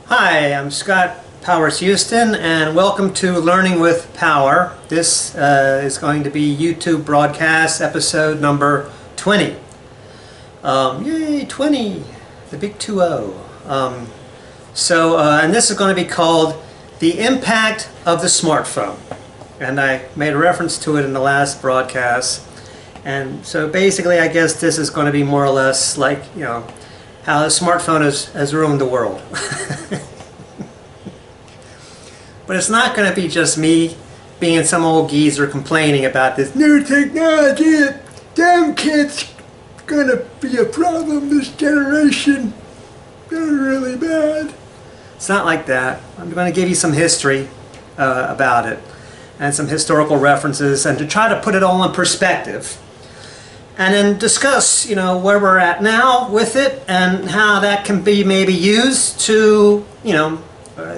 Hi, I'm Scott Powers Houston, and welcome to Learning with Power. This is going to be YouTube broadcast episode number 20. Yay, 20! The big 2-0. And this is going to be called The Impact of the Smartphone. And I made a reference to it in the last broadcast. And so basically, I guess this is going to be more or less like, how the smartphone has ruined the world. But it's not going to be just me being some old geezer complaining about this new technology. Damn kids going to be a problem this generation. They're really bad. It's not like that. I'm going to give you some history about it and some historical references, and to try to put it all in perspective. And then discuss, where we're at now with it and how that can be maybe used to,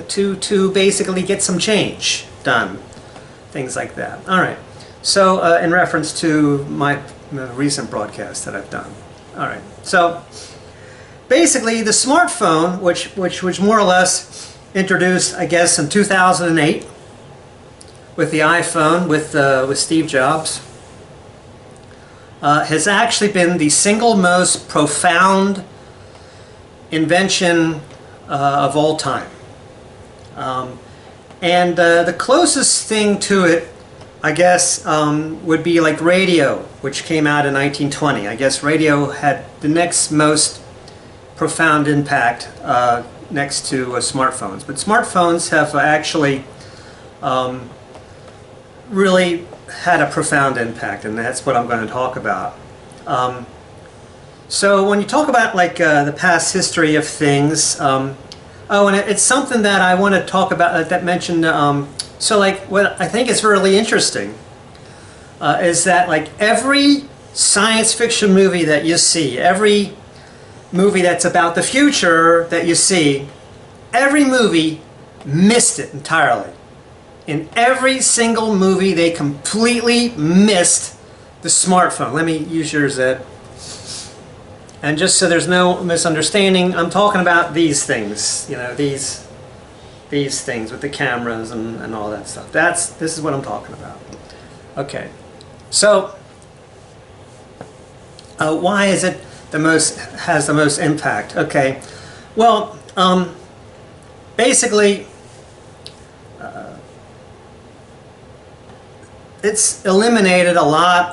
to basically get some change done. Things like that. All right. So in reference to my recent broadcast that I've done. All right. So basically the smartphone, which was more or less introduced, I guess, in 2008 with the iPhone with Steve Jobs, has actually been the single most profound invention of all time. And the closest thing to it, I guess, would be like radio, which came out in 1920. I guess radio had the next most profound impact next to smartphones. But smartphones have actually really had a profound impact, and that's what I'm going to talk about. So when you talk about like the past history of things, and it's something that I want to talk about that mentioned. So like what I think is really interesting is that like every science fiction movie that you see, every movie that's about the future that you see, every movie missed it entirely. In every single movie, they completely missed the smartphone. Let me use yours, Ed. And just so there's no misunderstanding, I'm talking about these things. These things with the cameras and all that stuff. This is what I'm talking about. Okay. So, why is it has the most impact? Okay. Well, basically, it's eliminated a lot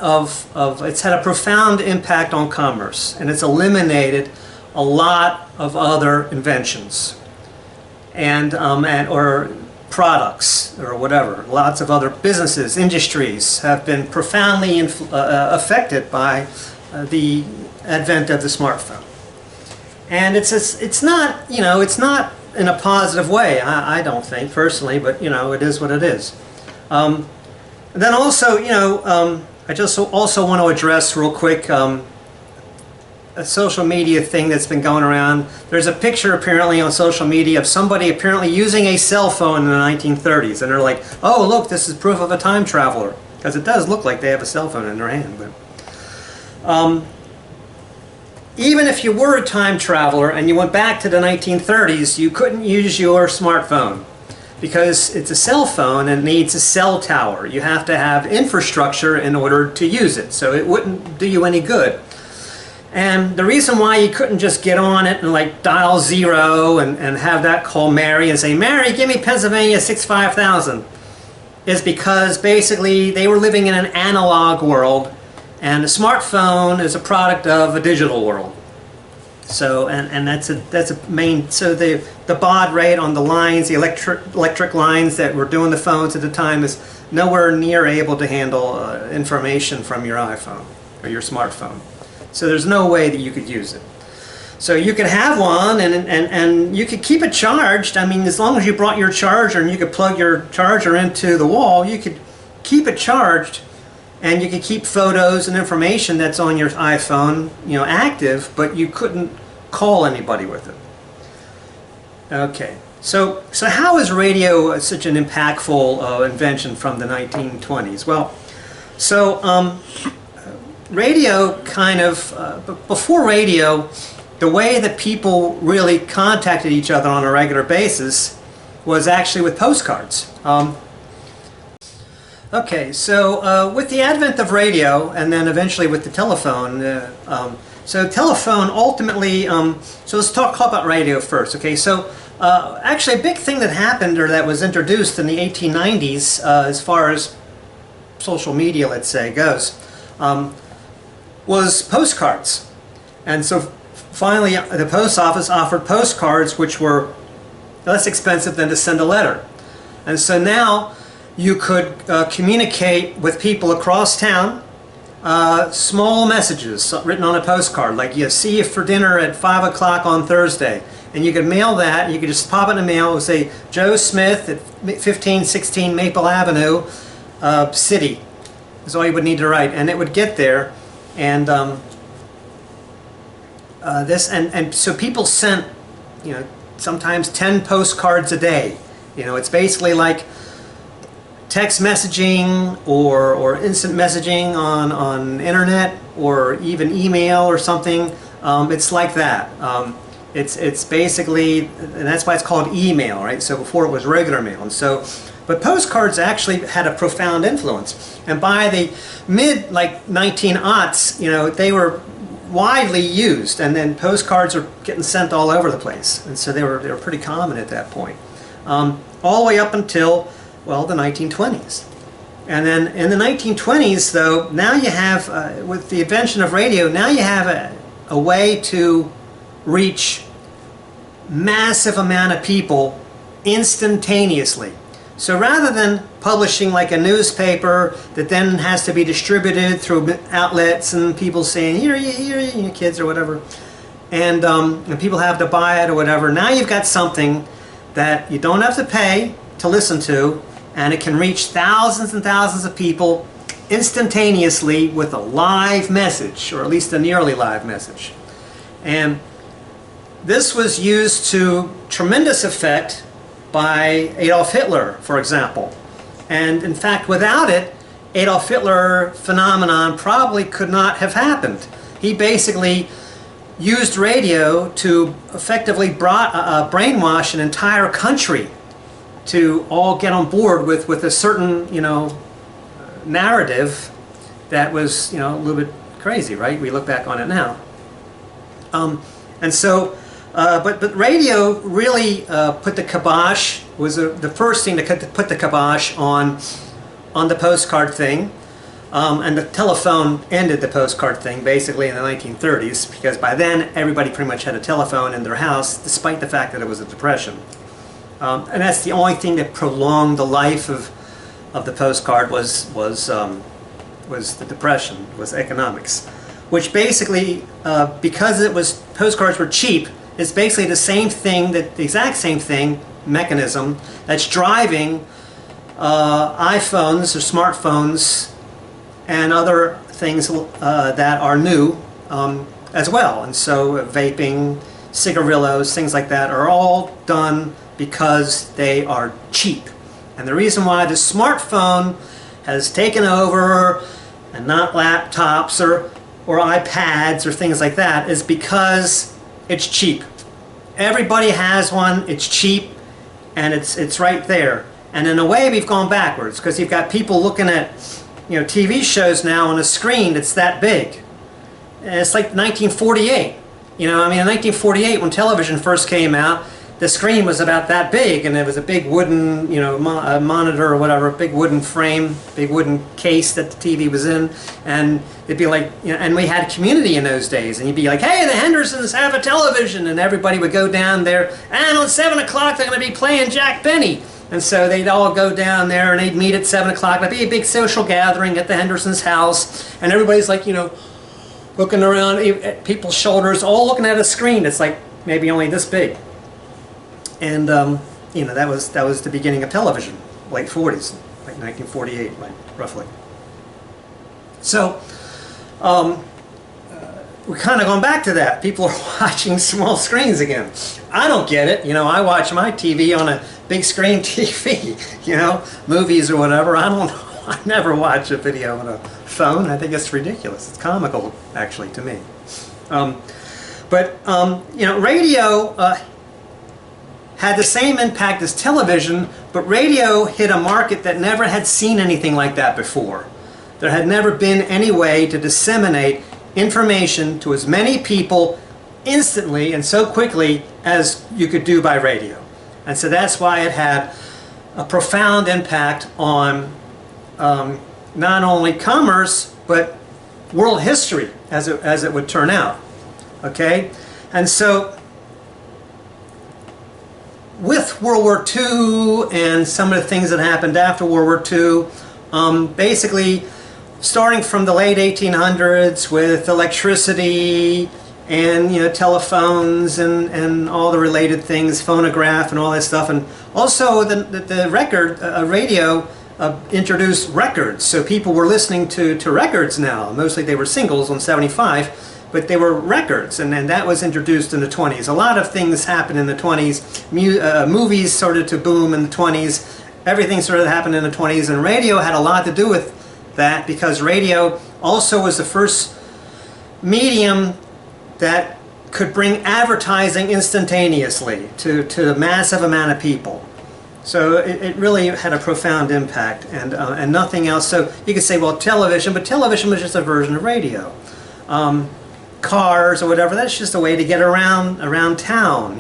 it's had a profound impact on commerce, and it's eliminated a lot of other inventions or products or whatever. Lots of other businesses, industries have been profoundly affected by the advent of the smartphone. And it's not in a positive way, I don't think personally, but it is what it is. And then also, I just also want to address real quick a social media thing that's been going around. There's a picture apparently on social media of somebody apparently using a cell phone in the 1930s, and they're like, "Oh, look, this is proof of a time traveler," because it does look like they have a cell phone in their hand. But even if you were a time traveler and you went back to the 1930s, you couldn't use your smartphone, because it's a cell phone and it needs a cell tower. You have to have infrastructure in order to use it, so it wouldn't do you any good. And the reason why you couldn't just get on it and like dial 0 and have that call Mary and say, "Mary, give me Pennsylvania 65000, is because basically they were living in an analog world, and the smartphone is a product of a digital world. So and that's a main. So the baud rate on the lines, the electric lines that were doing the phones at the time, is nowhere near able to handle information from your iPhone or your smartphone. So there's no way that you could use it. So you could have one and you could keep it charged. I mean, as long as you brought your charger and you could plug your charger into the wall, you could keep it charged. And you could keep photos and information that's on your iPhone, active, but you couldn't call anybody with it. Okay, so how is radio such an impactful invention from the 1920s? Well, so radio kind of, before radio, the way that people really contacted each other on a regular basis was actually with postcards. Okay, so with the advent of radio and then eventually with the telephone, so telephone ultimately, so let's talk about radio first. Okay, so actually a big thing that happened or that was introduced in the 1890s as far as social media, let's say, goes, was postcards. And so finally the post office offered postcards which were less expensive than to send a letter. And so now you could communicate with people across town, small messages written on a postcard, like, see you for dinner at 5 o'clock on Thursday. And you could mail that, you could just pop it in the mail, it would say, Joe Smith at 1516 Maple Avenue, City, is all you would need to write. And it would get there, and so people sent, sometimes 10 postcards a day. It's basically like text messaging or instant messaging on internet or even email or something. It's like that. It's basically, and that's why it's called email, right? So before it was regular mail. And so, but postcards actually had a profound influence. And by the mid 1900s, they were widely used, and then postcards are getting sent all over the place, and so they were pretty common at that point, all the way up until, well, the 1920s. And then in the 1920s, though, now you have with the invention of radio, now you have a way to reach massive amount of people instantaneously. So rather than publishing like a newspaper that then has to be distributed through outlets and people saying, here, you kids, or whatever, and people have to buy it or whatever, now you've got something that you don't have to pay to listen to, and it can reach thousands and thousands of people instantaneously with a live message, or at least a nearly live message. And this was used to tremendous effect by Adolf Hitler, for example. And in fact, without it, Adolf Hitler phenomenon probably could not have happened. He basically used radio to effectively brainwash an entire country to all get on board with a certain, narrative that was, a little bit crazy, right? We look back on it now. And so, but radio really put the kibosh, was the first thing to put the kibosh on the postcard thing. And the telephone ended the postcard thing basically in the 1930s, because by then everybody pretty much had a telephone in their house, despite the fact that it was a depression. And that's the only thing that prolonged the life of the postcard was the depression, was economics, which basically, because postcards were cheap, it's basically the same thing, the exact same thing, mechanism that's driving iPhones or smartphones and other things that are new as well. And so vaping, cigarillos, things like that are all done because they are cheap. And the reason why the smartphone has taken over, and not laptops or iPads or things like that, is because it's cheap. Everybody has one, it's cheap, and it's right there. And in a way we've gone backwards, because you've got people looking at TV shows now on a screen that's that big. And it's like 1948. In 1948 when television first came out, the screen was about that big, and it was a big wooden, monitor or whatever, a big wooden frame, big wooden case that the TV was in, and it'd be like, and we had community in those days, and you'd be like, hey, the Hendersons have a television, and everybody would go down there, and on 7 o'clock they're going to be playing Jack Benny. And so they'd all go down there and they'd meet at 7 o'clock. There'd be a big social gathering at the Hendersons' house, and everybody's like, looking around at people's shoulders, all looking at a screen that's like maybe only this big. And that was the beginning of television, late 40s, like 1948, roughly. So we're kind of going back to that. People are watching small screens again. I don't get it. I watch my TV on a big screen TV, movies or whatever. I never watch a video on a phone. I think it's ridiculous. It's comical, actually, to me. But radio had the same impact as television, but radio hit a market that never had seen anything like that before. There had never been any way to disseminate information to as many people instantly and so quickly as you could do by radio. And so that's why it had a profound impact on not only commerce, but world history, as it would turn out. Okay? And so with World War II and some of the things that happened after World War II, basically starting from the late 1800s with electricity and telephones and all the related things, phonograph and all that stuff, and also the record radio introduced records, so people were listening to records now. Mostly they were singles on 75, but they were records, and that was introduced in the 20s. A lot of things happened in the 20s. Movies started to boom in the 20s. Everything started to happen in the 20s, and radio had a lot to do with that, because radio also was the first medium that could bring advertising instantaneously to a massive amount of people. So it really had a profound impact, and nothing else. So you could say, well, television, but television was just a version of radio. Cars or whatever, that's just a way to get around town.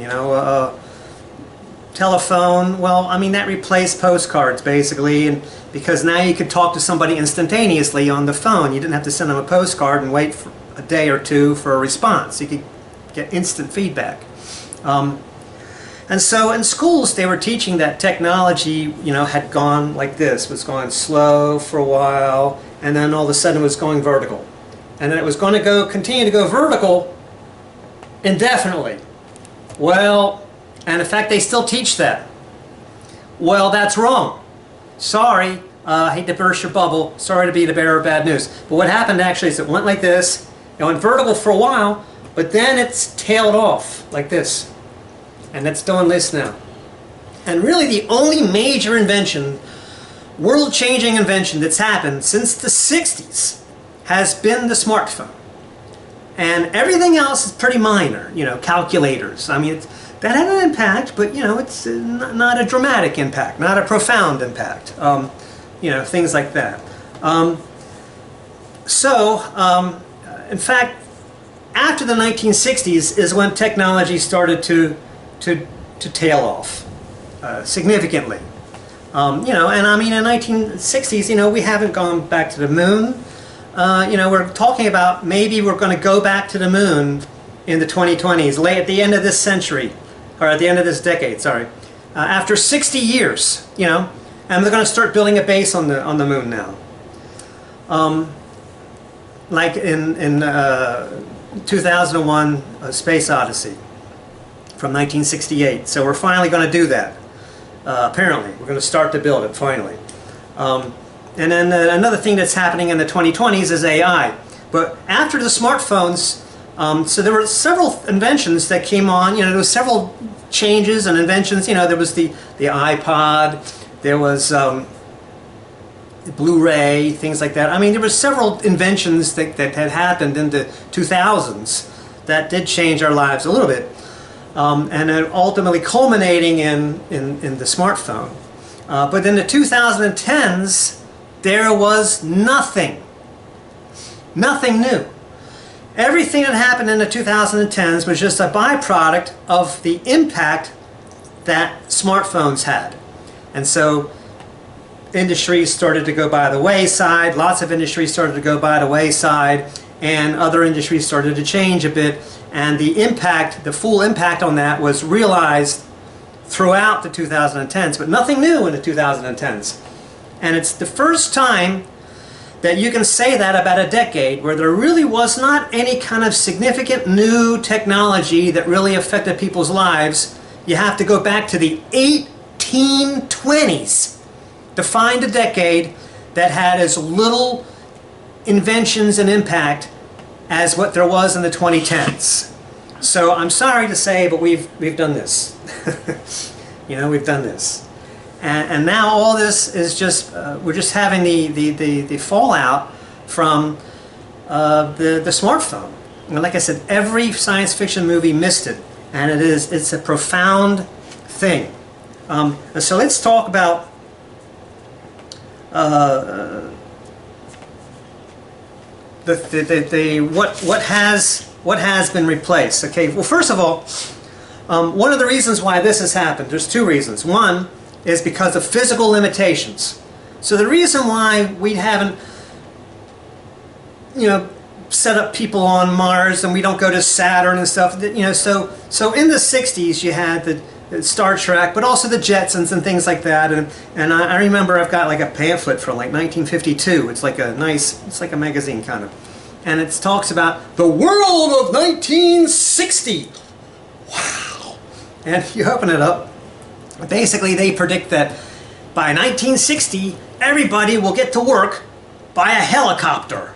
Telephone, well, I mean, that replaced postcards basically, and because now you could talk to somebody instantaneously on the phone. You didn't have to send them a postcard and wait for a day or two for a response. You could get instant feedback. And so in schools they were teaching that technology, had gone like this, was going slow for a while, and then all of a sudden it was going vertical. And then it was going to continue to go vertical indefinitely. Well, and in fact they still teach that. Well, that's wrong. Sorry, I hate to burst your bubble, sorry to be the bearer of bad news. But what happened actually is it went like this, it went vertical for a while, but then it's tailed off like this. And it's doing this now. And really the only major invention, world-changing invention that's happened since the 60s has been the smartphone. And everything else is pretty minor, calculators. I mean, that had an impact, but it's not a dramatic impact, not a profound impact. Things like that. In fact, after the 1960s is when technology started to tail off significantly. And I mean, in the 1960s, we haven't gone back to the moon. We're talking about maybe we're going to go back to the moon in the 2020s, late at the end of this century, or at the end of this decade, sorry. After 60 years, and they're going to start building a base on the moon now. Like in 2001, A Space Odyssey from 1968. So we're finally going to do that. Apparently, we're going to start to build it finally. And then another thing that's happening in the 2020s is AI. But after the smartphones, so there were several inventions that came on. There was several changes and inventions. There was the iPod, there was Blu-ray, things like that. I mean, there were several inventions that had happened in the 2000s that did change our lives a little bit, and ultimately culminating in the smartphone. But in the 2010s, there was nothing new. Everything that happened in the 2010s was just a byproduct of the impact that smartphones had. And so industries started to go by the wayside, lots of industries started to go by the wayside, and other industries started to change a bit, and the impact, the full impact on that was realized throughout the 2010s, but nothing new in the 2010s. And it's the first time that you can say that about a decade where there really was not any kind of significant new technology that really affected people's lives. You have to go back to the 1820s to find a decade that had as little inventions and impact as what there was in the 2010s. So I'm sorry to say, but we've done this. We've done this. And now all this is just, we're just having the fallout from the smartphone. And like I said, every science fiction movie missed it, and it's a profound thing. And so let's talk about what has been replaced. Okay, well, first of all, one of the reasons why this has happened, there's two reasons. One is because of physical limitations. So the reason why we haven't, set up people on Mars and we don't go to Saturn and stuff, so in the 60s you had the Star Trek, but also the Jetsons and things like that, and I remember I've got like a pamphlet from like 1952. It's like it's like a magazine kind of, and it talks about the world of 1960. Wow. And you open it up, basically they predict that by 1960 everybody will get to work by a helicopter.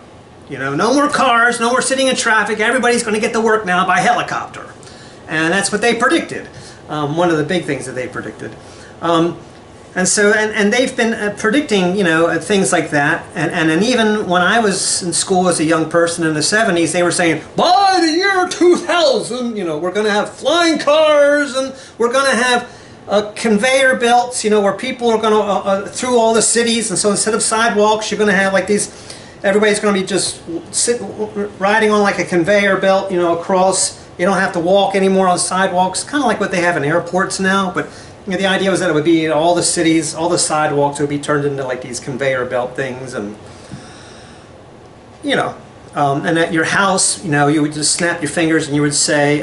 No more cars, no more sitting in traffic, everybody's going to get to work now by helicopter. And that's what they predicted. One of the big things that they predicted. And so they've been predicting, things like that. And even when I was in school as a young person in the 70s, they were saying, by the year 2000, we're going to have flying cars and we're going to have conveyor belts, where people are going to, through all the cities. And so instead of sidewalks, you're going to have like these, everybody's going to be just riding on like a conveyor belt, across. You don't have to walk anymore on sidewalks, kind of like what they have in airports now. But the idea was that it would be all the cities, all the sidewalks would be turned into like these conveyor belt things, and and at your house, you would just snap your fingers and you would say,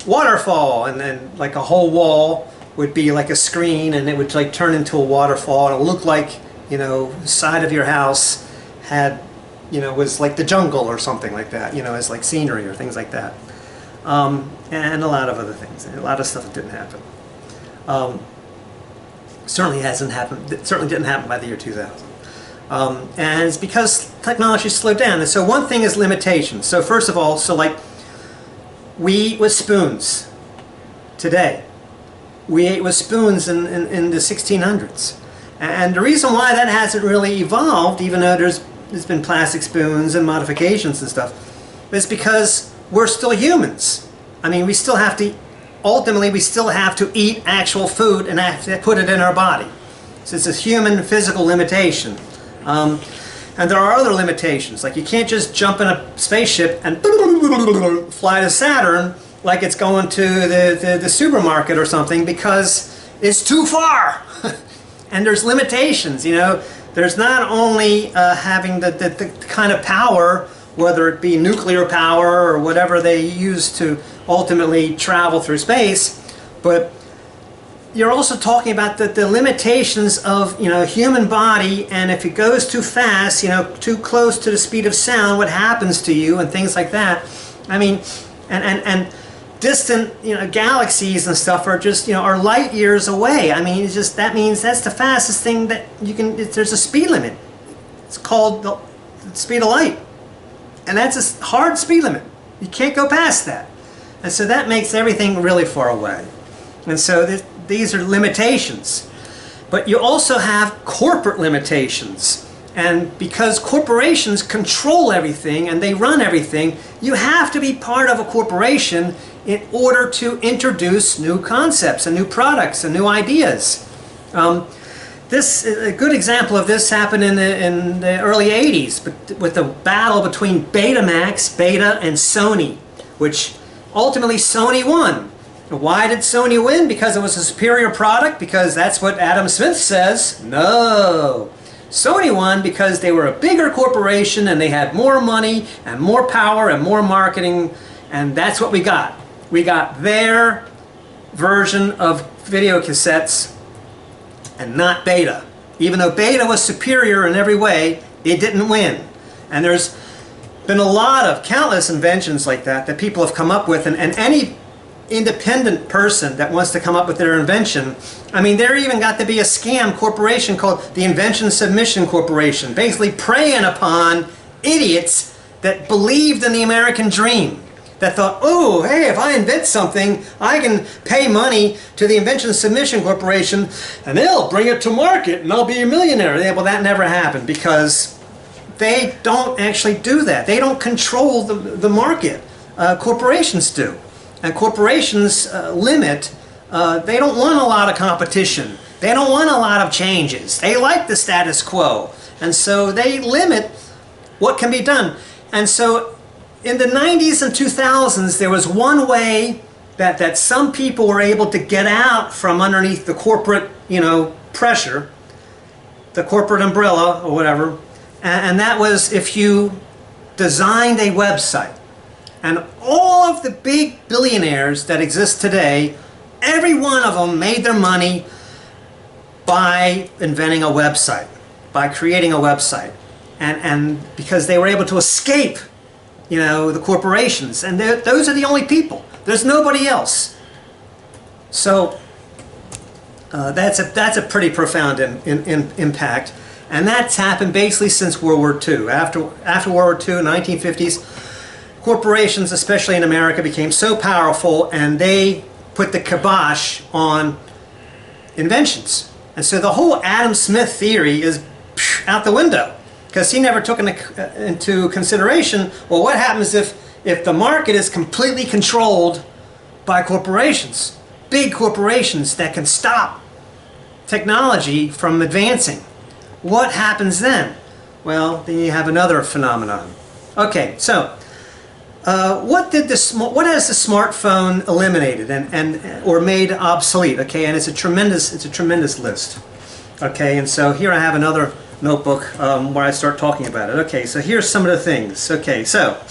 waterfall, and then like a whole wall would be like a screen, and it would like turn into a waterfall, and it would look like the side of your house had was like the jungle or something like that, as like scenery or things like that. And a lot of other things. A lot of stuff that didn't happen. Certainly hasn't happened. It certainly didn't happen by the year 2000. And it's because technology slowed down. And so one thing is limitations. So first of all, like we eat with spoons today. We ate with spoons in the 1600s. And the reason why that hasn't really evolved, even though there's been plastic spoons and modifications and stuff, is because we're still humans. I mean, we still have to, ultimately we still have to eat actual food and put it in our body. So it's a human physical limitation. And there are other limitations, like you can't just jump in a spaceship and fly to Saturn like it's going to the supermarket or something, because it's too far. And there's limitations, There's not only having the kind of power, whether it be nuclear power or whatever they use to ultimately travel through space, but you're also talking about the limitations of human body, and if it goes too fast, too close to the speed of sound, what happens to you and things like that. I mean, and distant galaxies and stuff are just are light years away. I mean, that means that's the fastest thing that you can. There's a speed limit. It's called the speed of light, and that's a hard speed limit. You can't go past that, and so that makes everything really far away. And so these are limitations. But you also have corporate limitations. And because corporations control everything and they run everything, you have to be part of a corporation in order to introduce new concepts and new products and new ideas. A good example of this happened in the early 80s, with the battle between Betamax, Beta, and Sony, which ultimately Sony won. Why did Sony win? Because it was a superior product? Because that's what Adam Smith says? No. Sony won because they were a bigger corporation and they had more money and more power and more marketing, and that's what we got. We got their version of video cassettes and not Beta. Even though Beta was superior in every way, it didn't win. And there's been a lot of countless inventions like that people have come up with, and any independent person that wants to come up with their invention, I mean, there even got to be a scam corporation called the Invention Submission Corporation, basically preying upon idiots that believed in the American dream, that thought, oh, hey, if I invent something, I can pay money to the Invention Submission Corporation and they'll bring it to market and I'll be a millionaire. Yeah, well, that never happened because they don't actually do that. They don't control the market. Corporations do. And corporations limit, they don't want a lot of competition. They don't want a lot of changes. They like the status quo. And so they limit what can be done. And so in the 90s and 2000s, there was one way that some people were able to get out from underneath the corporate, pressure, the corporate umbrella or whatever, and that was if you designed a website. And all of the big billionaires that exist today, every one of them made their money by inventing a website, by creating a website. And because they were able to escape, the corporations. And those are the only people. There's nobody else. So that's a pretty profound impact. And that's happened basically since World War II. After World War II, 1950s, corporations, especially in America, became so powerful and they put the kibosh on inventions. And so the whole Adam Smith theory is out the window, because he never took into consideration, well, what happens if the market is completely controlled by corporations, big corporations that can stop technology from advancing? What happens then? Well, then you have another phenomenon. Okay, so what has the smartphone eliminated or made obsolete? Okay, and it's a tremendous list. Okay, and so here I have another notebook where I start talking about it. Okay, so here's some of the things. Okay, so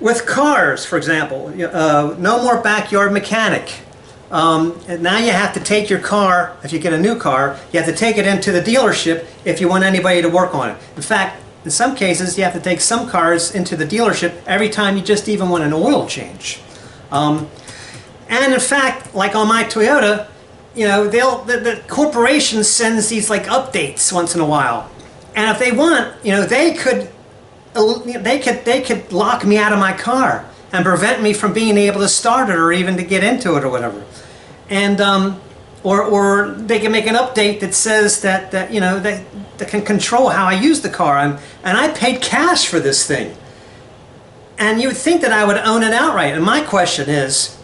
with cars, for example, no more backyard mechanic. Now you have to take your car, if you get a new car, you have to take it into the dealership if you want anybody to work on it. In fact, in some cases, you have to take some cars into the dealership every time you just even want an oil change. And in fact, like on my Toyota, the corporation sends these like updates once in a while, and if they want, they could lock me out of my car and prevent me from being able to start it or even to get into it or whatever. And or they can make an update that says that that can control how I use the car. And I paid cash for this thing, and you would think that I would own it outright. And my question is,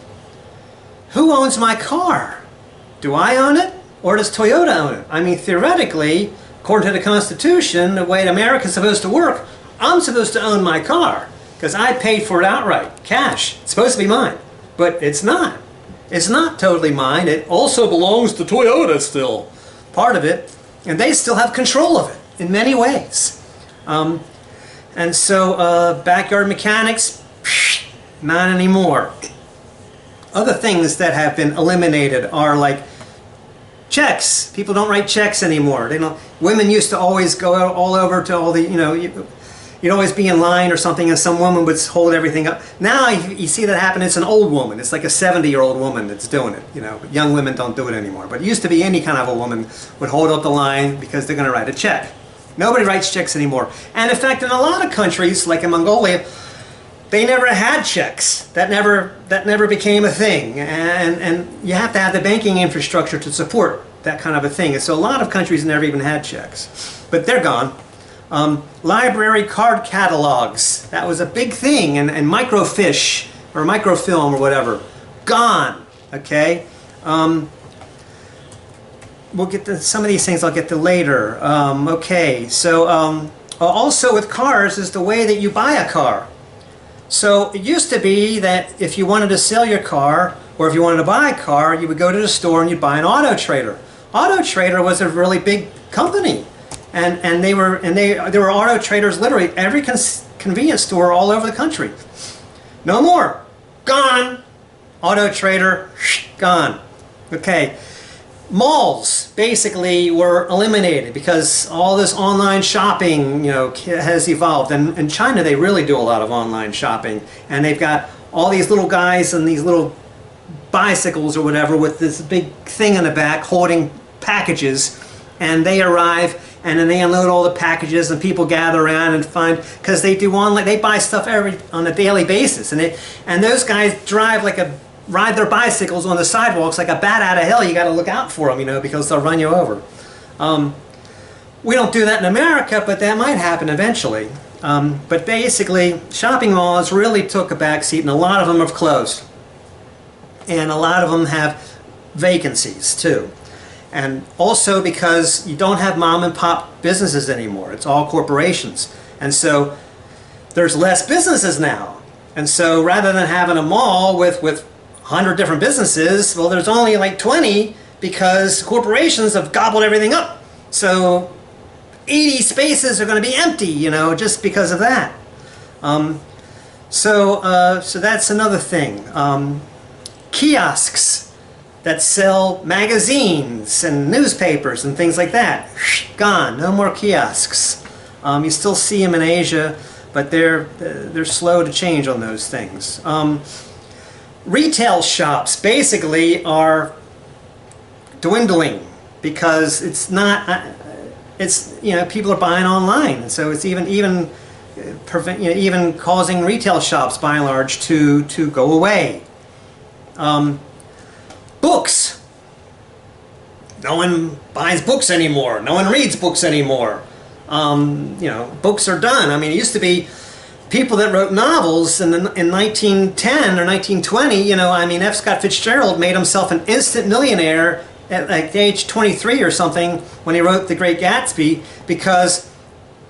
who owns my car? Do I own it, or does Toyota own it? I mean, theoretically, according to the Constitution, the way America's supposed to work, I'm supposed to own my car because I paid for it outright, cash. It's supposed to be mine, but it's not. It's not totally mine. It also belongs to Toyota still, part of it, and they still have control of it in many ways. And so backyard mechanics, not anymore. Other things that have been eliminated are like checks. People don't write checks anymore. They don't. Women used to always go all over to all the, you'd always be in line or something and some woman would hold everything up. Now you see that happen, it's an old woman. It's like a 70-year-old woman that's doing it. Young women don't do it anymore. But it used to be any kind of a woman would hold up the line because they're going to write a check. Nobody writes checks anymore. And in fact, in a lot of countries, like in Mongolia, they never had checks. That never became a thing. And you have to have the banking infrastructure to support that kind of a thing. And so a lot of countries never even had checks. But they're gone. Library card catalogs. That was a big thing. And microfiche or microfilm or whatever. Gone. Okay? We'll get to some of these things I'll get to later. Okay, so also with cars is the way that you buy a car. So it used to be that if you wanted to sell your car or if you wanted to buy a car, you would go to the store and you'd buy an Auto Trader. Auto Trader was a really big company, and there were Auto Traders literally every convenience store all over the country. No more. Gone. Auto Trader, gone. Okay. Malls basically were eliminated because all this online shopping, has evolved. And in China, they really do a lot of online shopping, and they've got all these little guys and these little bicycles or whatever with this big thing in the back holding packages, and they arrive and then they unload all the packages and people gather around and find, because they do online, they buy stuff on a daily basis, and those guys ride their bicycles on the sidewalks like a bat out of hell. You got to look out for them, because they'll run you over. We don't do that in America, but that might happen eventually. But basically, shopping malls really took a backseat, and a lot of them have closed. And a lot of them have vacancies too. And also because you don't have mom and pop businesses anymore. It's all corporations. And so there's less businesses now. And so rather than having a mall with 100 different businesses, well, there's only like 20 because corporations have gobbled everything up. So 80 spaces are going to be empty, you know, just because of that. So that's another thing. Kiosks that sell magazines and newspapers and things like that, gone. No more kiosks. You still see them in Asia, but they're slow to change on those things. Retail shops basically are dwindling because it's not. It's, you know, people are buying online, so it's even causing retail shops by and large to go away. Books. No one buys books anymore. No one reads books anymore. You know, books are done. I mean, it used to be people that wrote novels in 1910 or 1920. You know, I mean, F. Scott Fitzgerald made himself an instant millionaire at like age 23 or something when he wrote The Great Gatsby, because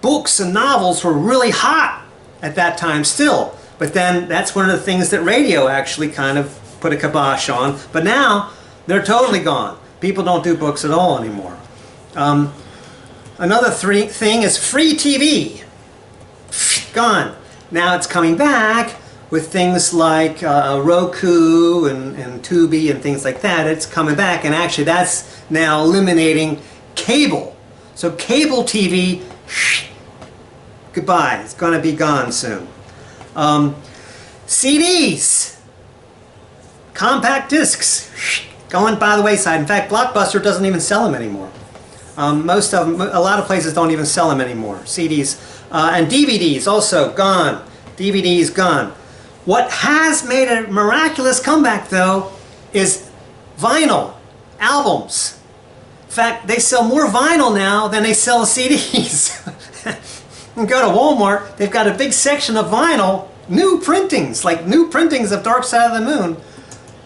books and novels were really hot at that time still. But then that's one of the things that radio actually kind of put a kibosh on. But now they're totally gone. People don't do books at all anymore. Another thing is free TV. Gone. Now it's coming back with things like Roku and Tubi and things like that. It's coming back, and actually that's now eliminating cable. So cable TV, goodbye. It's going to be gone soon. CDs, compact discs, going by the wayside. In fact, Blockbuster doesn't even sell them anymore. Most of them, a lot of places don't even sell them anymore. CDs and DVDs also gone. DVDs gone. What has made a miraculous comeback, though, is vinyl albums. In fact, they sell more vinyl now than they sell CDs. You go to Walmart, they've got a big section of vinyl, new printings, like new printings of Dark Side of the Moon,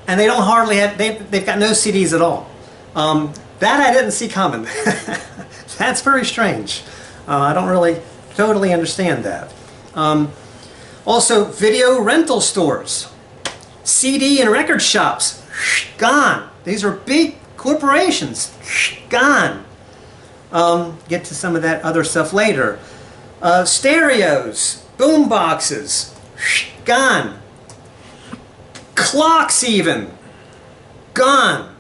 and they don't hardly have, they've got no CDs at all. That I didn't see coming. That's very strange. I don't really totally understand that. Also, video rental stores, CD and record shops, gone. These are big corporations, gone. Get to some of that other stuff later. Stereos, boom boxes, gone. Clocks even, gone.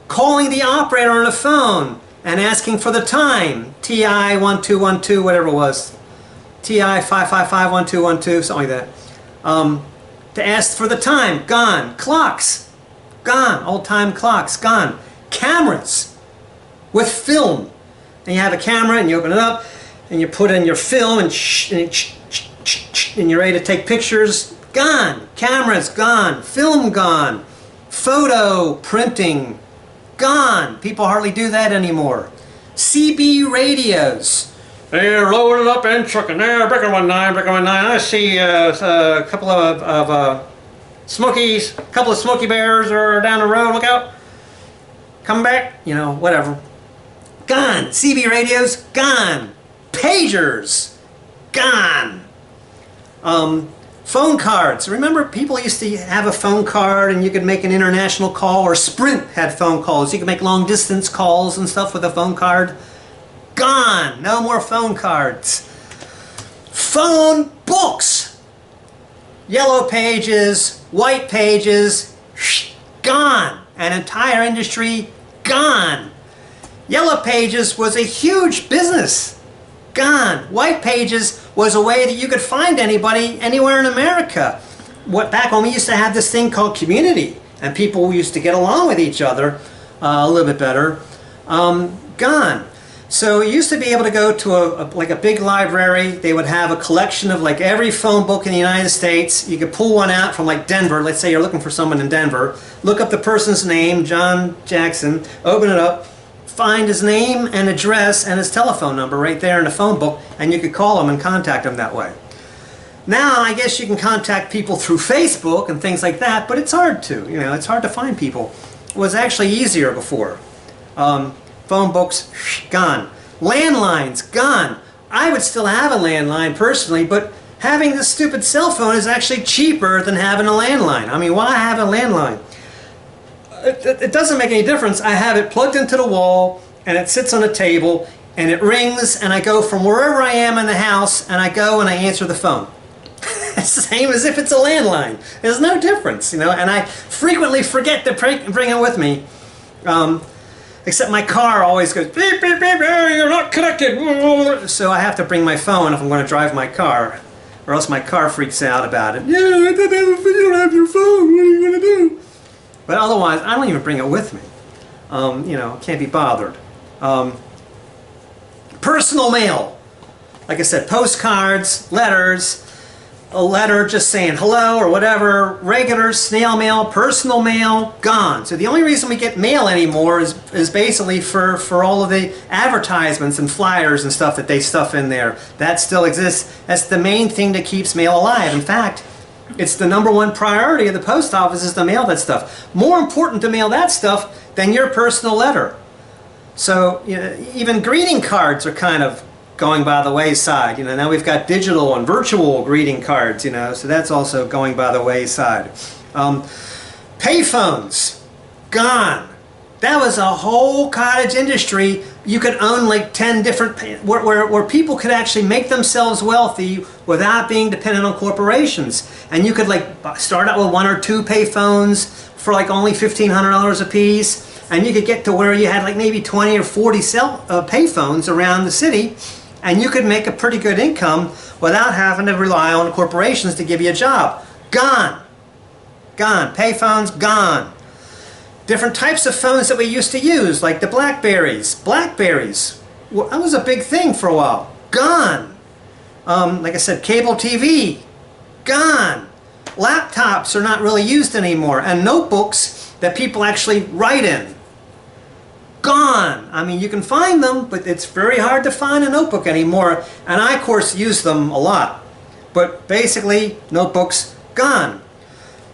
Calling the operator on the phone and asking for the time, TI 1212, whatever it was. TI 5551212, something like that. To ask for the time, gone. Clocks, gone. Old-time clocks, gone. Cameras with film. And you have a camera and you open it up and you put in your film and you're ready to take pictures. Gone. Cameras, gone. Film, gone. Photo printing, gone. People hardly do that anymore. CB radios. They're loaded up and trucking there, breaking 19, breaking 19. I see a couple of Smokies, a couple of Smoky Bears are down the road. Look out! Come back, you know, whatever. Gone. CB radios, gone. Pagers, gone. Phone cards. Remember, people used to have a phone card, and you could make an international call, or Sprint had phone calls. You could make long distance calls and stuff with a phone card. Gone. No more phone cards. Phone books. Yellow pages, white pages, gone. An entire industry, gone. Yellow pages was a huge business, gone. White pages was a way that you could find anybody anywhere in America. Back when we used to have this thing called community, and people used to get along with each other a little bit better, gone. So you used to be able to go to a big library. They would have a collection of like every phone book in the United States. You could pull one out from like Denver. Let's say you're looking for someone in Denver. Look up the person's name, John Jackson. Open it up. find his name and address and his telephone number right there in the phone book, and you could call him and contact him that way. Now, I guess you can contact people through Facebook and things like that, but it's hard to, it's hard to find people. It was actually easier before. Phone books, gone. Landlines, gone. I would still have a landline personally, but having this stupid cell phone is actually cheaper than having a landline. I mean, why have a landline? It doesn't make any difference. I have it plugged into the wall, and it sits on a table, and it rings, and I go from wherever I am in the house, and I go and I answer the phone. It's the same as if it's a landline. There's no difference, and I frequently forget to bring it with me. Except my car always goes, beep, beep, beep, you're not connected. So I have to bring my phone if I'm going to drive my car, or else my car freaks out about it. Yeah, you don't have your phone, what are you going to do? But otherwise, I don't even bring it with me. Can't be bothered. Personal mail. Like I said, postcards, letters, a letter just saying hello or whatever, regular snail mail, personal mail, gone. So the only reason we get mail anymore is basically for all of the advertisements and flyers and stuff that they stuff in there. That still exists. That's the main thing that keeps mail alive. In fact, it's the #1 priority of the post office is to mail that stuff. More important to mail that stuff than your personal letter. So even greeting cards are kind of going by the wayside. Now we've got digital and virtual greeting cards, so that's also going by the wayside. Payphones, gone. That was a whole cottage industry. You could own like 10 different, where people could actually make themselves wealthy without being dependent on corporations. And you could start out with 1 or 2 payphones for only $1,500 a piece. And you could get to where you had maybe 20 or 40 payphones around the city. And you could make a pretty good income without having to rely on corporations to give you a job. Gone. Gone. Payphones, gone. Different types of phones that we used to use, like the Blackberries. Blackberries, that was a big thing for a while. Gone. Like I said, cable TV, gone. Laptops are not really used anymore. And notebooks that people actually write in, gone. I mean, you can find them, but it's very hard to find a notebook anymore. And I, of course, use them a lot. But basically, notebooks, gone.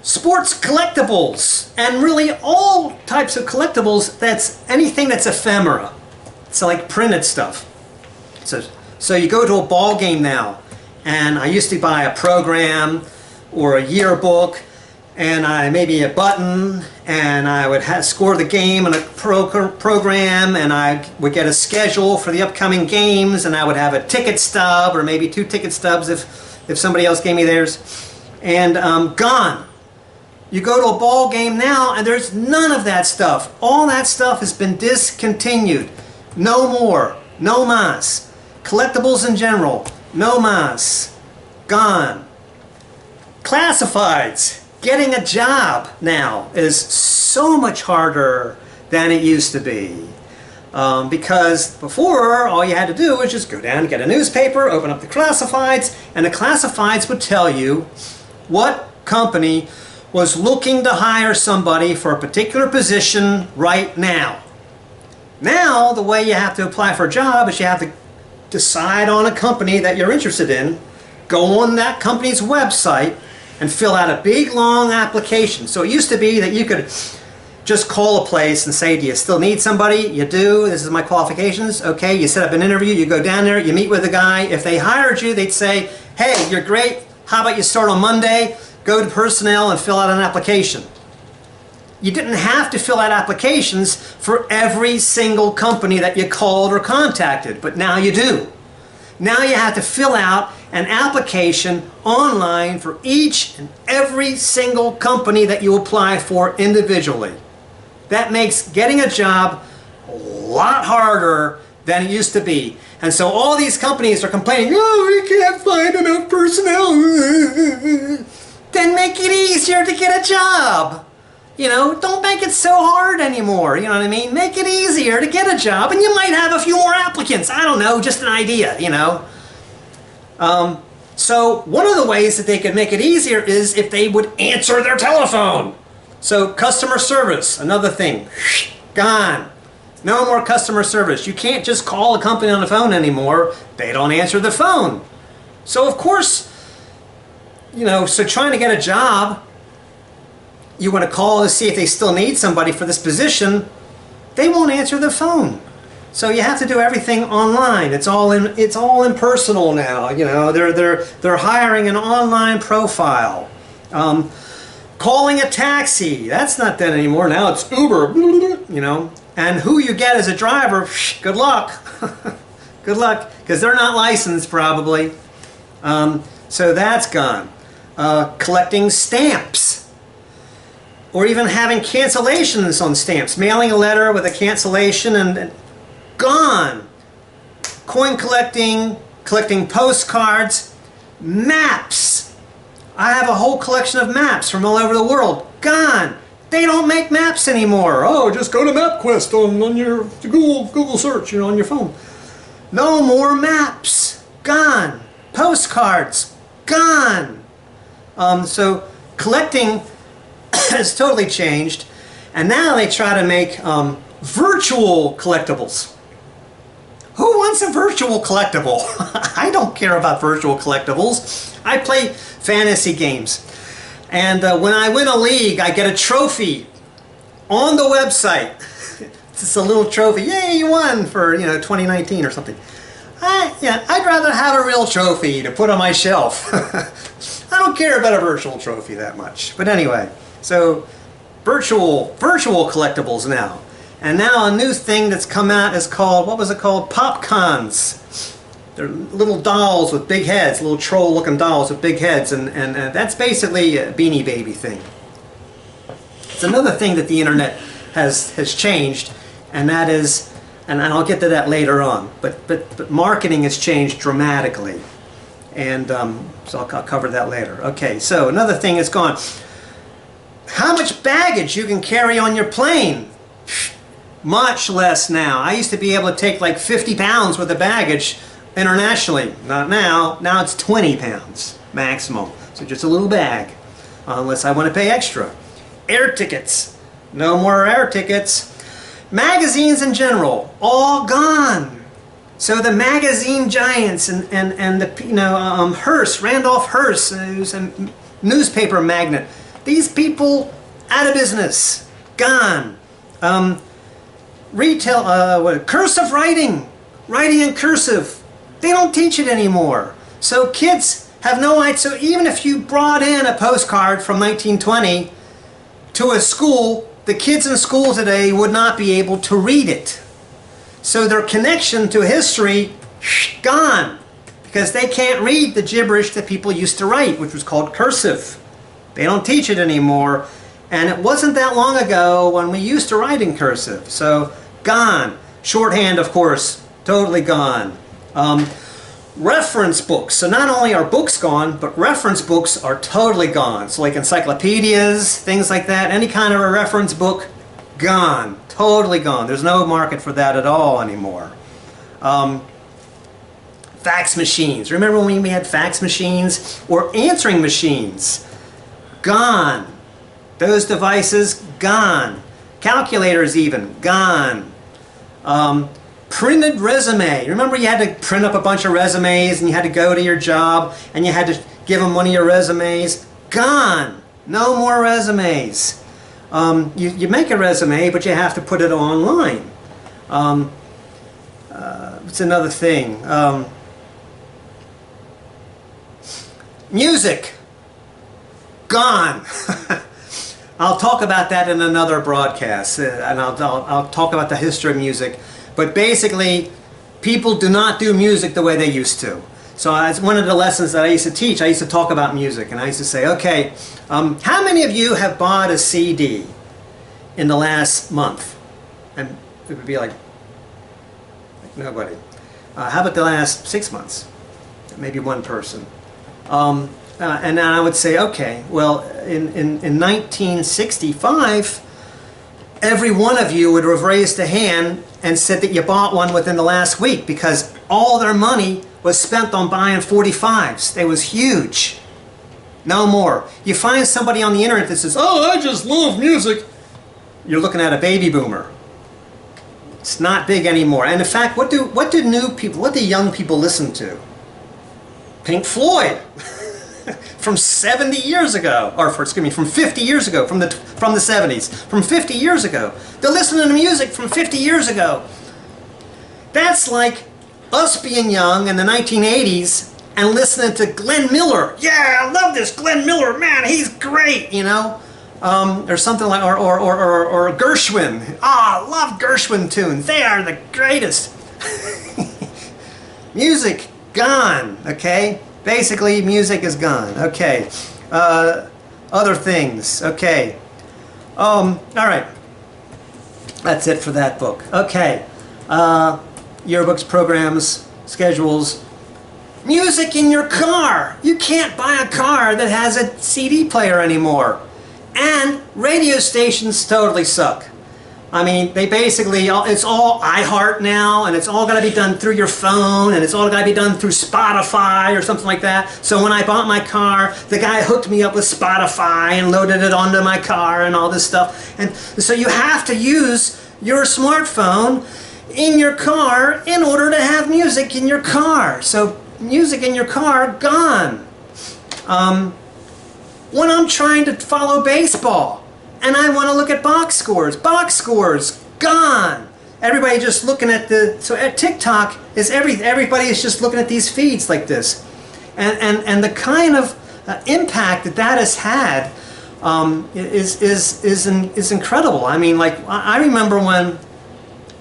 Sports collectibles, and really all types of collectibles, that's anything that's ephemera. So like printed stuff. So you go to a ball game now, and I used to buy a program or a yearbook, and maybe a button, and I would score the game in a program, and I would get a schedule for the upcoming games, and I would have a ticket stub, or maybe 2 ticket stubs if somebody else gave me theirs, and gone. You go to a ball game now, and there's none of that stuff. All that stuff has been discontinued. No more. No mas. Collectibles in general. No mas. Gone. Classifieds. Getting a job now is so much harder than it used to be. Because before, all you had to do was just go down and get a newspaper, open up the classifieds, and the classifieds would tell you what company was looking to hire somebody for a particular position right now. Now, the way you have to apply for a job is you have to decide on a company that you're interested in, go on that company's website, and fill out a big, long application. So it used to be that you could just call a place and say, do you still need somebody? You do. This is my qualifications. Okay, you set up an interview, you go down there, you meet with the guy. If they hired you, they'd say, hey, you're great. How about you start on Monday? Go to personnel and fill out an application. You didn't have to fill out applications for every single company that you called or contacted, but now you do. Now you have to fill out an application online for each and every single company that you apply for individually. That makes getting a job a lot harder than it used to be. And so all these companies are complaining, oh, we can't find enough personnel. Then make it easier to get a job. Don't make it so hard anymore. You know what I mean? Make it easier to get a job, and you might have a few more applicants. I don't know, just an idea, So one of the ways that they could make it easier is if they would answer their telephone. So customer service, another thing, gone. No more customer service. You can't just call a company on the phone anymore. They don't answer the phone. So of course, so trying to get a job, you want to call to see if they still need somebody for this position, they won't answer the phone. So you have to do everything online. It's all impersonal now. They're hiring an online profile. Calling a taxi, that's not done anymore. Now it's Uber, and who you get as a driver, good luck. Good luck, because they're not licensed probably. So that's gone. Collecting stamps, or even having cancellations on stamps. Mailing a letter with a cancellation and gone. Coin collecting postcards, maps. I have a whole collection of maps from all over the world. Gone. They don't make maps anymore. Oh, just go to MapQuest on your Google search, on your phone. No more maps. Gone. Postcards. Gone. So collecting has totally changed, and now they try to make virtual collectibles. Who wants a virtual collectible? I don't care about virtual collectibles. I play fantasy games. And when I win a league, I get a trophy on the website. It's a little trophy. Yay, you won for 2019 or something. I'd rather have a real trophy to put on my shelf. I don't care about a virtual trophy that much. But anyway, so virtual collectibles now. And now a new thing that's come out is called, what was it called? Pop-Cons. They're little dolls with big heads, little troll-looking dolls with big heads, and that's basically a Beanie Baby thing. It's another thing that the internet has changed, and that is, and I'll get to that later on, but marketing has changed dramatically, and so I'll cover that later. Okay, so another thing is gone. How much baggage you can carry on your plane? Much less now. I used to be able to take like 50 pounds worth of baggage internationally. Not now. Now it's 20 pounds maximum. So just a little bag, unless I want to pay extra. Air tickets. No more air tickets. Magazines in general, all gone. So the magazine giants and the Hearst, Randolph Hearst, who's a newspaper magnate. These people out of business, gone. Retail, cursive writing in cursive. They don't teach it anymore. So kids have no idea. So even if you brought in a postcard from 1920 to a school, the kids in school today would not be able to read it. So their connection to history, gone. Because they can't read the gibberish that people used to write, which was called cursive. They don't teach it anymore. And it wasn't that long ago when we used to write in cursive. So, gone. Shorthand, of course, totally gone. Reference books. So not only are books gone, but reference books are totally gone. So like encyclopedias, things like that, any kind of a reference book, gone. Totally gone. There's no market for that at all anymore. Fax machines. Remember when we had fax machines? Or answering machines? Gone. Those devices, gone. Calculators even, gone. Printed resume. Remember you had to print up a bunch of resumes and you had to go to your job and you had to give them one of your resumes? Gone. No more resumes. You make a resume, but you have to put it online. What's another thing? Music. Gone. I'll talk about that in another broadcast, and I'll talk about the history of music. But basically, people do not do music the way they used to. So as one of the lessons that I used to teach, I used to talk about music, and I used to say, okay, how many of you have bought a CD in the last month? And it would be like nobody. How about the last 6 months? Maybe one person. And then I would say, okay, well, in 1965, every one of you would have raised a hand and said that you bought one within the last week because all their money was spent on buying 45s. It was huge. No more. You find somebody on the internet that says, oh, I just love music. You're looking at a baby boomer. It's not big anymore. And in fact, what do young people listen to? Pink Floyd. From 70 years ago, or from 50 years ago, from the 70s, from 50 years ago. They're listening to music from 50 years ago. That's like us being young in the 1980s and listening to Glenn Miller. Yeah, I love this Glenn Miller, man, he's great, you know. Or something like, or Gershwin. Ah, I love Gershwin tunes. They are the greatest. Music gone, okay? Basically, music is gone. Okay. Other things. Okay. All right. That's it for that book. Okay. Yearbooks, programs, schedules. Music in your car. You can't buy a car that has a CD player anymore. And radio stations totally suck. I mean, they basically, it's all iHeart now, and it's all got to be done through your phone, and it's all got to be done through Spotify or something like that. So when I bought my car, the guy hooked me up with Spotify and loaded it onto my car and all this stuff. And so you have to use your smartphone in your car in order to have music in your car. So music in your car, gone. When I'm trying to follow baseball, and I want to look at box scores, gone. Everybody just looking at so at TikTok is everybody is just looking at these feeds like this, and the kind of impact that has had is incredible. I mean, like I remember when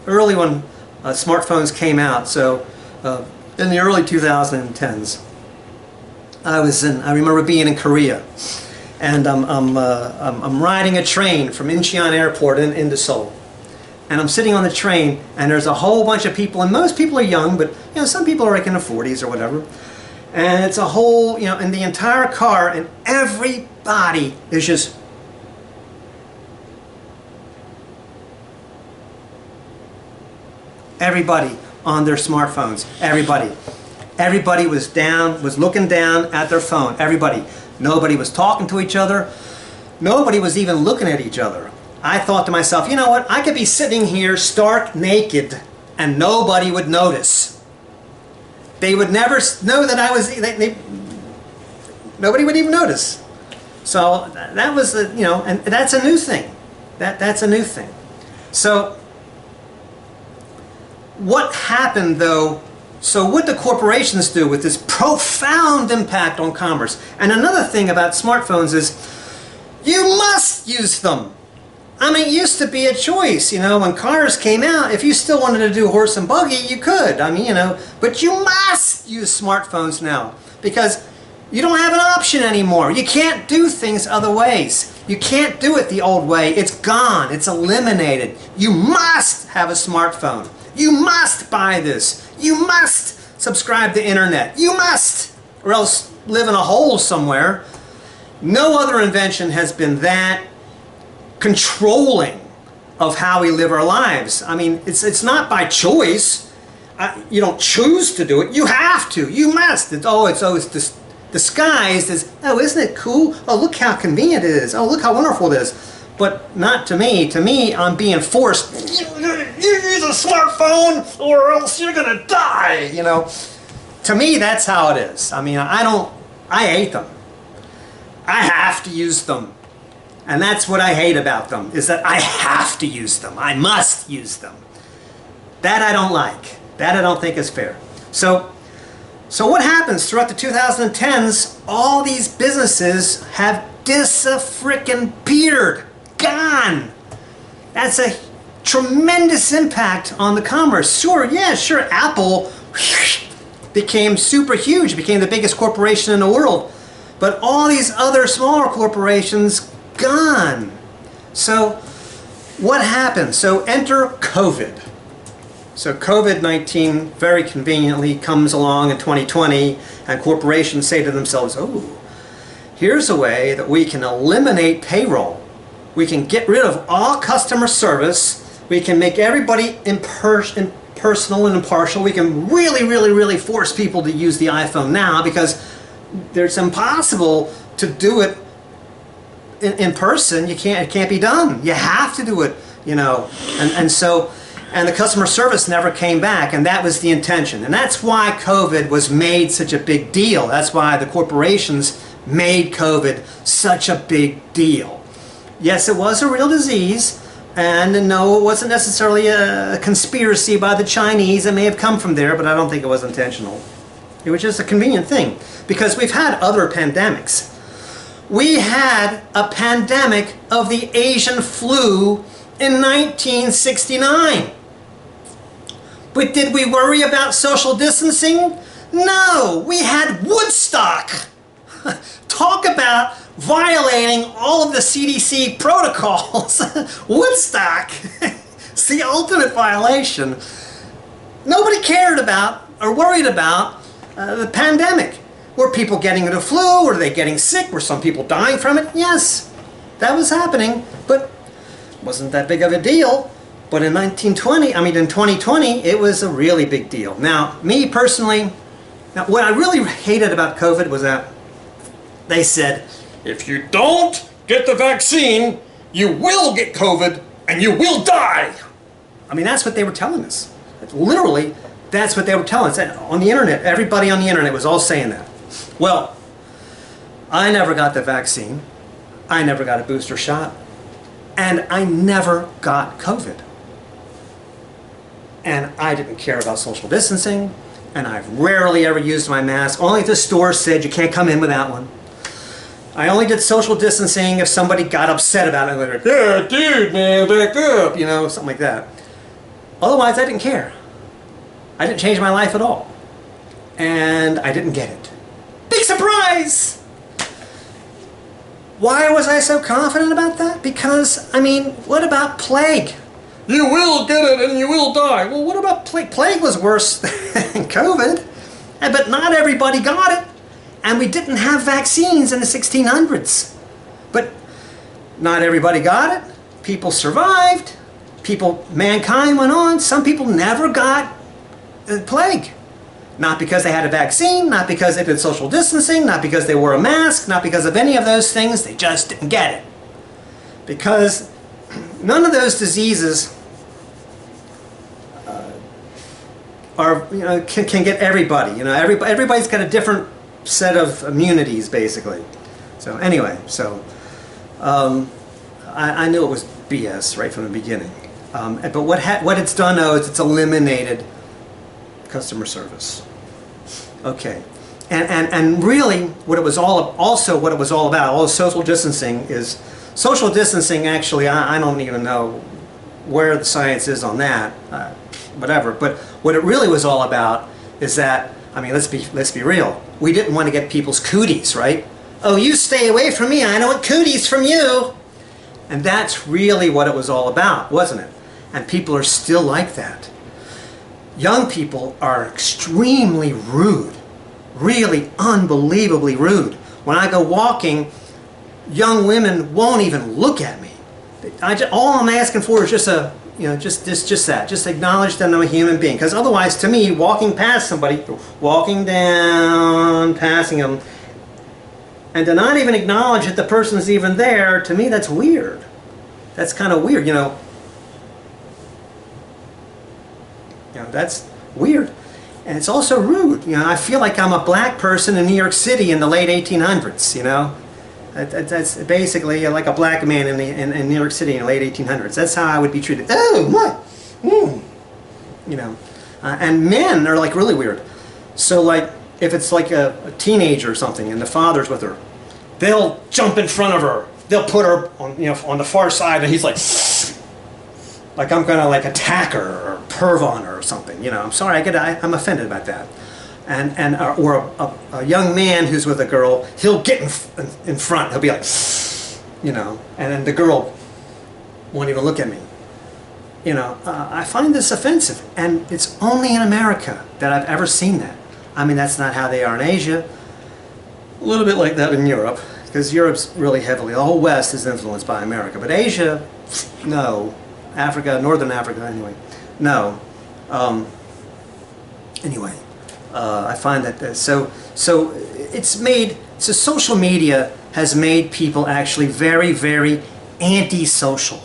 smartphones came out. So in the early 2010s, I remember being in Korea. And I'm riding a train from Incheon Airport into Seoul, and I'm sitting on the train, and there's a whole bunch of people, and most people are young, but you know, some people are like in their 40s or whatever, and it's a whole, you know, in the entire car, and everybody is just on their smartphones. Everybody was looking down at their phone. Everybody. Nobody was talking to each other. Nobody was even looking at each other. I thought to myself, you know what? I could be sitting here stark naked and nobody would notice. They would never know that I was... nobody would even notice. So that was, you know, and that's a new thing. That's a new thing. So what happened, though? So what do corporations do with this profound impact on commerce? And another thing about smartphones is you must use them. I mean, it used to be a choice, you know, when cars came out, if you still wanted to do horse and buggy, you could. I mean, you know, but you must use smartphones now because you don't have an option anymore. You can't do things other ways. You can't do it the old way. It's gone. It's eliminated. You must have a smartphone. You must buy this. You must subscribe to internet. You must, or else live in a hole somewhere. No other invention has been that controlling of how we live our lives. I mean, it's not by choice. You don't choose to do it. You have to. You must. It's always disguised as, oh, isn't it cool? Oh, look how convenient it is. Oh, look how wonderful it is. But not to me. To me, I'm being forced. You use a smartphone or else you're gonna die, you know. To me, that's how it is. I mean, I hate them. I have to use them. And that's what I hate about them, is that I have to use them. I must use them. That I don't like. That I don't think is fair. So what happens throughout the 2010s? All these businesses have dis-a-frickin-peared. Gone. That's a tremendous impact on the commerce. Sure, yeah, sure, Apple became super huge, became the biggest corporation in the world. But all these other smaller corporations, gone. So what happened? So enter COVID. So COVID-19 very conveniently comes along in 2020, and corporations say to themselves, oh, here's a way that we can eliminate payroll. We can get rid of all customer service. We can make everybody impersonal and impartial. We can really force people to use the iPhone now because it's impossible to do it in person. It can't be done. You have to do it, you know. And so And the customer service never came back, and that was the intention. And that's why COVID was made such a big deal. That's why the corporations made COVID such a big deal. Yes, it was a real disease, and no, it wasn't necessarily a conspiracy by the Chinese. It may have come from there, but I don't think it was intentional. It was just a convenient thing, because we've had other pandemics. We had a pandemic of the Asian flu in 1969. But did we worry about social distancing? No, we had Woodstock. Talk about violating all of the CDC protocols. Woodstock. It's the ultimate violation. Nobody cared about or worried about the pandemic. Were people getting the flu? Were they getting sick? Were some people dying from it? Yes, that was happening, but it wasn't that big of a deal. But in 2020, it was a really big deal. Now, me personally, what I really hated about COVID was that they said, if you don't get the vaccine, you will get COVID and you will die. I mean, that's what they were telling us. Literally, that's what they were telling us. On the internet, everybody on the internet was all saying that. Well, I never got the vaccine. I never got a booster shot. And I never got COVID. And I didn't care about social distancing, and I've rarely ever used my mask. Only if the store said you can't come in without one. I only did social distancing if somebody got upset about it. Like, yeah, dude, man, back up, you know, something like that. Otherwise, I didn't care. I didn't change my life at all. And I didn't get it. Big surprise! Why was I so confident about that? Because, I mean, what about plague? You will get it and you will die. Well, what about plague? Plague was worse than COVID. But not everybody got it. And we didn't have vaccines in the 1600s. But not everybody got it. People survived. Mankind went on. Some people never got the plague. Not because they had a vaccine, not because they did social distancing, not because they wore a mask, not because of any of those things. They just didn't get it. Because none of those diseases can get everybody. You know, everybody's got a different set of immunities, basically. So anyway, I knew it was BS right from the beginning. But what it's done now is it's eliminated customer service. Okay, and really, what it was all about, all the social distancing is social distancing. Actually, I don't even know where the science is on that. Whatever. But what it really was all about is that, I mean, let's be real. We didn't want to get people's cooties, right? Oh, you stay away from me. I don't want cooties from you. And that's really what it was all about, wasn't it? And people are still like that. Young people are extremely rude, really unbelievably rude. When I go walking, young women won't even look at me. All I'm asking for is just that. Just acknowledge that I'm a human being. Because otherwise, to me, walking past somebody, walking down, passing them, and to not even acknowledge that the person's even there, to me, that's weird. That's kind of weird, you know. That's weird. And it's also rude. You know, I feel like I'm a black person in New York City in the late 1800s, you know. That's basically like a black man in New York City in the late 1800s. That's how I would be treated. Oh, what? You know. And men are like really weird. So like if it's like a teenager or something and the father's with her, they'll jump in front of her. They'll put her on, on the far side, and he's like I'm gonna like attack her or perv on her or something. You know, I'm sorry, I'm offended about that. Or a young man who's with a girl, he'll get in front. He'll be like, and then the girl won't even look at me. You know, I find this offensive, and it's only in America that I've ever seen that. I mean, that's not how they are in Asia. A little bit like that in Europe, because Europe's really heavily, the whole West is influenced by America. But Asia, no. Africa, Northern Africa, anyway, no. Anyway, I find that so social media has made people actually very, very antisocial.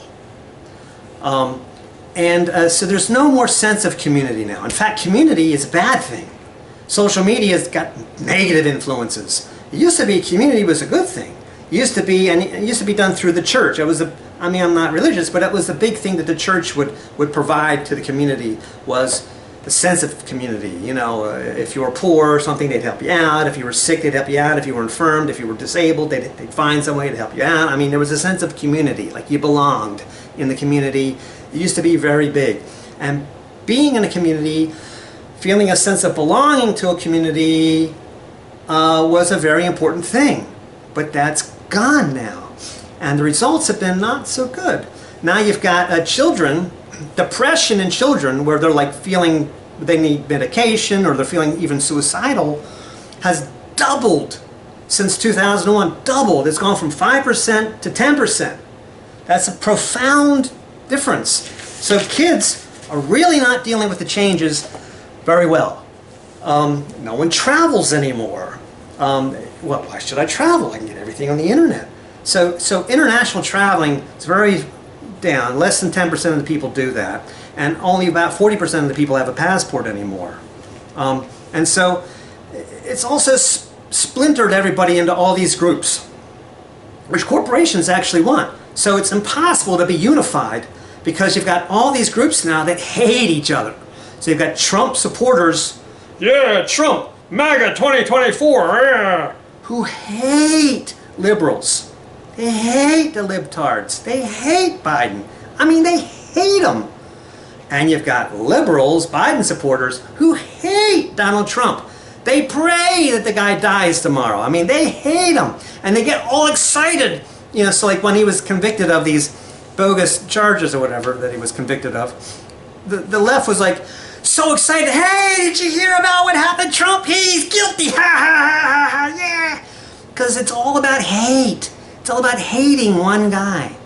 So there's no more sense of community now. In fact, community is a bad thing. Social media has got negative influences. It used to be community was a good thing. It used to be, and it used to be done through the church. It was I mean, I'm not religious, but it was the big thing that the church would provide to the community was the sense of community. You know, if you were poor or something, they'd help you out. If you were sick, they'd help you out. If you were infirmed, if you were disabled, they'd find some way to help you out. I mean, there was a sense of community, like you belonged in the community. It used to be very big. And being in a community, feeling a sense of belonging to a community was a very important thing. But that's gone now. And the results have been not so good. Now you've got children, depression in children, where they're like feeling they need medication or they're feeling even suicidal, has doubled since 2001. Doubled. It's gone from 5% to 10%. That's a profound difference. So kids are really not dealing with the changes very well. No one travels anymore. Well, why should I travel? I can get everything on the internet. So international traveling is very down. Less than 10% of the people do that. And only about 40% of the people have a passport anymore. And so it's also splintered everybody into all these groups, which corporations actually want. So it's impossible to be unified because you've got all these groups now that hate each other. So you've got Trump supporters, yeah, Trump, MAGA 2024, yeah, who hate liberals. They hate the libtards. They hate Biden. I mean, they hate him. And you've got liberals, Biden supporters, who hate Donald Trump. They pray that the guy dies tomorrow. I mean, they hate him. And they get all excited. You know, so like when he was convicted of these bogus charges or whatever that he was convicted of, the left was like so excited. Hey, did you hear about what happened to Trump? He's guilty. Ha, ha, ha, ha, yeah. Because it's all about hate. It's all about hating one guy.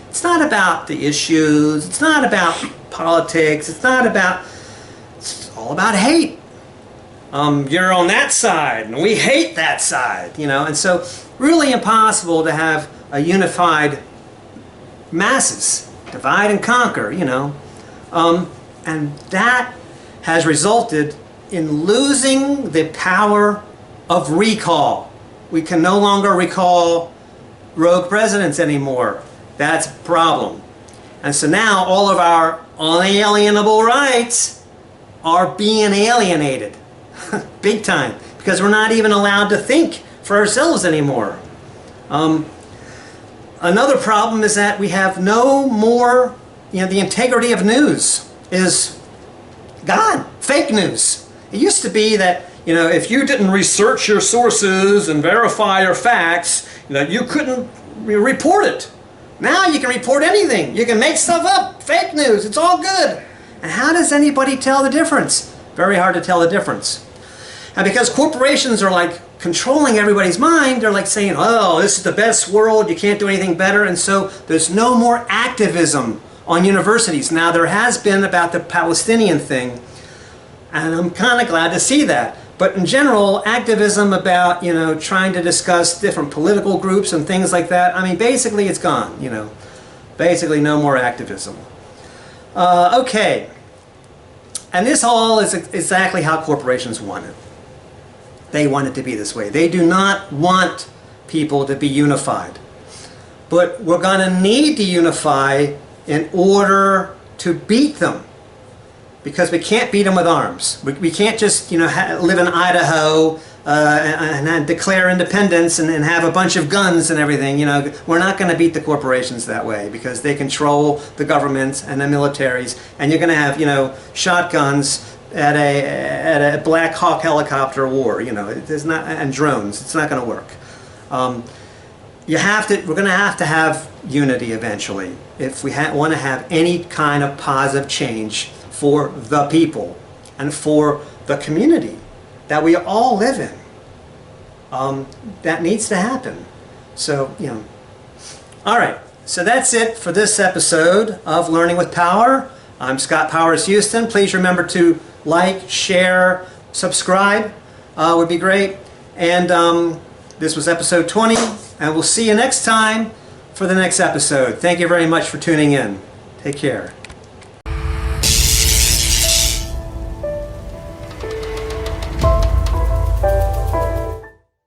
It's not about the issues. It's not about politics. It's all about hate. You're on that side, and we hate that side, you know. And so, really impossible to have a unified masses, divide and conquer, you know. And that has resulted in losing the power of recall. We can no longer recall rogue presidents anymore. That's a problem. And so now all of our unalienable rights are being alienated. Big time. Because we're not even allowed to think for ourselves anymore. Another problem is that we have no more, you know, the integrity of news is gone. Fake news. It used to be that, you know, if you didn't research your sources and verify your facts, that you couldn't report it. Now you can report anything. You can make stuff up. Fake news. It's all good. And how does anybody tell the difference? Very hard to tell the difference. And because corporations are like controlling everybody's mind, they're like saying, oh, this is the best world. You can't do anything better. And so there's no more activism on universities. Now there has been about the Palestinian thing. And I'm kind of glad to see that. But in general, activism about, you know, trying to discuss different political groups and things like that, I mean, basically it's gone, you know. Basically no more activism. Okay. And this all is exactly how corporations want it. They want it to be this way. They do not want people to be unified. But we're going to need to unify in order to beat them. Because we can't beat them with arms. We can't just, you know, live in Idaho and declare independence and have a bunch of guns and everything. You know, we're not going to beat the corporations that way because they control the governments and the militaries. And you're going to have, you know, shotguns at a Black Hawk helicopter war. You know, it's not, and drones. It's not going to work. We're going to have unity eventually if we want to have any kind of positive change for the people and for the community that we all live in. That needs to happen. So, you know. All right. So that's it for this episode of Learning with Power. I'm Scott Powers Houston. Please remember to like, share, subscribe. Would be great. And this was episode 20. And we'll see you next time for the next episode. Thank you very much for tuning in. Take care.